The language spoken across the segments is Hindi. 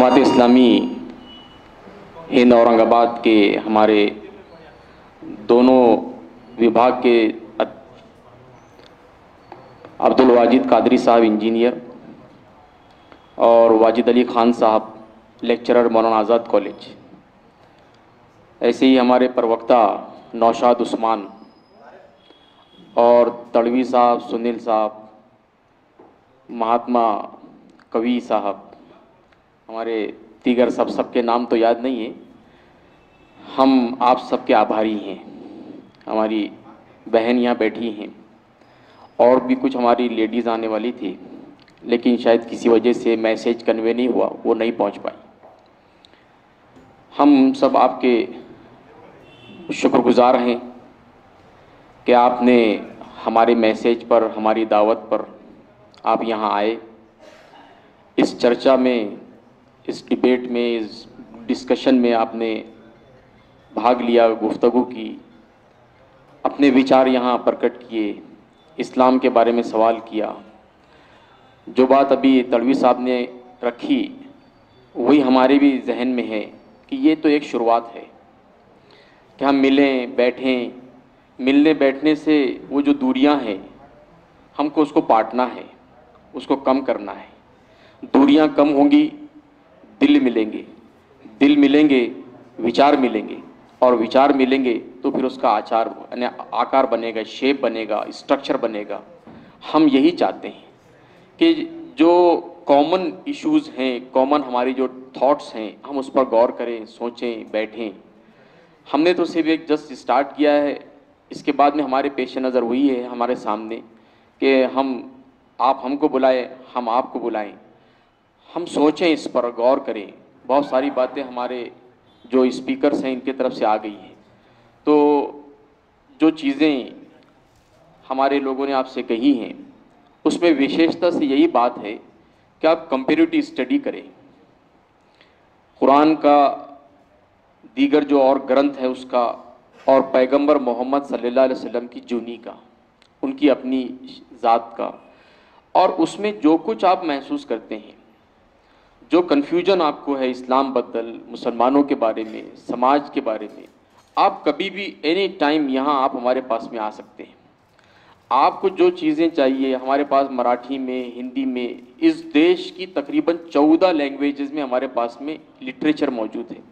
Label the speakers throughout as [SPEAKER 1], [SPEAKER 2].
[SPEAKER 1] जमात इस्लामी हिंद औरंगाबाद के हमारे दोनों विभाग के अब्दुल वाजिद कादरी साहब इंजीनियर और वाजिद अली ख़ान साहब लेक्चरर मौलाना आज़ाद कॉलेज, ऐसे ही हमारे प्रवक्ता नौशाद उस्मान और तड़वी साहब, सुनील साहब, महात्मा कवि साहब, हमारे दीगर सबके नाम तो याद नहीं है। हम आप सबके आभारी हैं। हमारी बहन यहाँ बैठी हैं और भी कुछ हमारी लेडीज़ आने वाली थी, लेकिन शायद किसी वजह से मैसेज कन्वे नहीं हुआ, वो नहीं पहुँच पाई। हम सब आपके शुक्रगुजार हैं कि आपने हमारे मैसेज पर, हमारी दावत पर आप यहाँ आए, इस चर्चा में, इस डिबेट में, इस डिस्कशन में आपने भाग लिया, गुफ्तगू की, अपने विचार यहाँ प्रकट किए, इस्लाम के बारे में सवाल किया। जो बात अभी तड़वी साहब ने रखी वही हमारे भी जहन में है कि ये तो एक शुरुआत है कि हम मिलें, बैठें। मिलने बैठने से वो जो दूरियां हैं हमको उसको पाटना है, उसको कम करना है। दूरियां कम होंगी, दिल मिलेंगे, दिल मिलेंगे, विचार मिलेंगे, और विचार मिलेंगे तो फिर उसका आकार बनेगा, शेप बनेगा, स्ट्रक्चर बनेगा। हम यही चाहते हैं कि जो कॉमन इश्यूज़ हैं, कॉमन हमारी जो थॉट्स हैं, हम उस पर गौर करें, सोचें, बैठें। हमने तो सिर्फ एक जस्ट स्टार्ट किया है, इसके बाद में हमारे पेश नज़र वही है हमारे सामने कि आप हमको बुलाएं, हम आपको बुलाएं, हम सोचें, इस पर गौर करें। बहुत सारी बातें हमारे जो स्पीकर्स हैं इनके तरफ से आ गई हैं, तो जो चीज़ें हमारे लोगों ने आपसे कही हैं उसमें विशेषता से यही बात है कि आप कंपैरेटिव स्टडी करें। कुरान का, दीगर जो और ग्रंथ है उसका, और पैगंबर मोहम्मद सल्लल्लाहु अलैहि वसल्लम की जूनी का, उनकी अपनी ज़ात का, और उसमें जो कुछ आप महसूस करते हैं, जो कन्फ्यूजन आपको है इस्लाम बदल, मुसलमानों के बारे में, समाज के बारे में, आप कभी भी एनी टाइम यहाँ आप हमारे पास में आ सकते हैं। आपको जो चीज़ें चाहिए हमारे पास मराठी में, हिंदी में, इस देश की तकरीबन 14 लैंग्वेजेस में हमारे पास में लिटरेचर मौजूद है।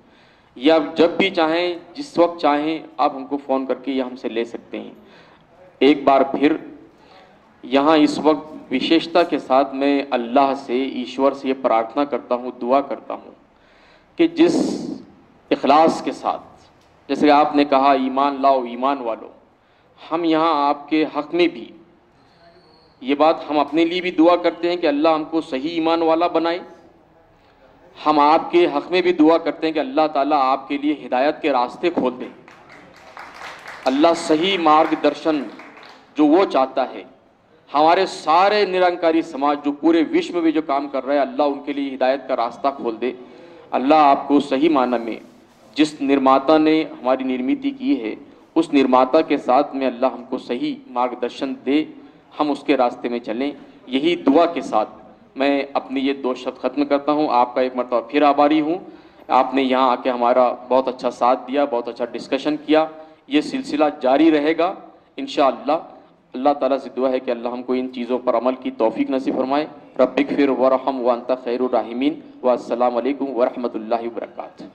[SPEAKER 1] या जब भी चाहें, जिस वक्त चाहें, आप हमको फ़ोन करके या हमसे ले सकते हैं। एक बार फिर यहाँ इस वक्त विशेषता के साथ मैं अल्लाह से, ईश्वर से ये प्रार्थना करता हूँ, दुआ करता हूँ कि जिस इखलास के साथ, जैसे आपने कहा ईमान लाओ ईमान वालो, हम यहाँ आपके हक़ में भी ये बात, हम अपने लिए भी दुआ करते हैं कि अल्लाह हमको सही ईमान वाला बनाए। हम आपके हक़ में भी दुआ करते हैं कि अल्लाह ताला आपके लिए हिदायत के रास्ते खोल दे। अल्लाह सही मार्गदर्शन जो वो चाहता है, हमारे सारे निरंकारी समाज जो पूरे विश्व में जो काम कर रहा है, अल्लाह उनके लिए हिदायत का रास्ता खोल दे। अल्लाह आपको सही माना में, जिस निर्माता ने हमारी निर्मित की है, उस निर्माता के साथ में अल्लाह हमको सही मार्गदर्शन दे, हम उसके रास्ते में चलें। यही दुआ के साथ मैं अपनी ये 2 शब्द ख़त्म करता हूँ। आपका एक मरतबा फिर आभारी हूँ। आपने यहाँ आके हमारा बहुत अच्छा साथ दिया, बहुत अच्छा डिस्कशन किया। ये सिलसिला जारी रहेगा इंशाअल्लाह। अल्लाह ताला से दुआ है कि अल्लाह हमको इन चीज़ों पर अमल की तौफीक नसीब फरमाए। रब्बिगफिर वरहम व अंता खैरुर राहिमीन। व अस्सलामु अलैकुम व रहमतुल्लाहि व बरकातुहू।